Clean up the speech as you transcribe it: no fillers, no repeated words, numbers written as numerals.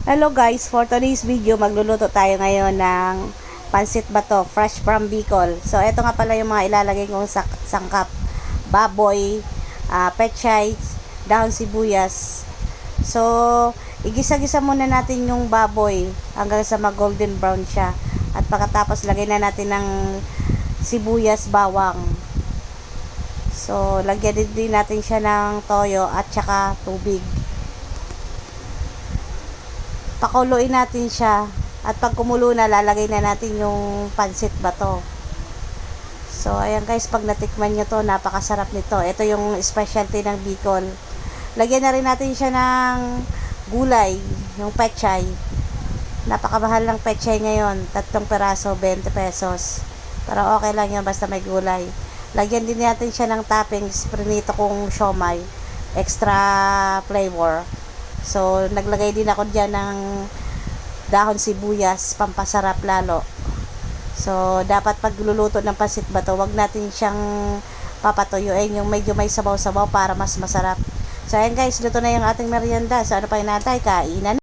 Hello guys, for today's video magluluto tayo ngayon ng pansit bato, fresh from Bicol. So ito nga pala yung mga ilalagay kong sangkap. Baboy, pechay, dahon sibuyas. So igisa-gisa muna natin yung baboy hanggang sa mag-golden brown siya. At pagkatapos lagay na natin ng sibuyas, bawang. So lagyan din natin siya ng toyo at saka tubig. Pakuluin natin siya at pag kumulo na lalagay na natin yung pansit bato. So ayan guys, pag natikman nyo to, napakasarap nito. Ito yung specialty ng Bicol. Lagyan na rin natin siya ng gulay, yung pechay. Napakamahal ng pechay ngayon, 3 peraso 20 pesos, pero okay lang yun basta may gulay. Lagyan din natin siya ng toppings, prinito kong siomay, extra flavor. So, naglagay din ako dyan ng dahon sibuyas, pampasarap lalo. So, dapat pagluluto ng pansit bato, wag natin siyang papatuyuin, yung medyo may sabaw-sabaw para mas masarap. So, ayan guys, luto na yung ating merienda. So, ano pa hinatay? Kainan.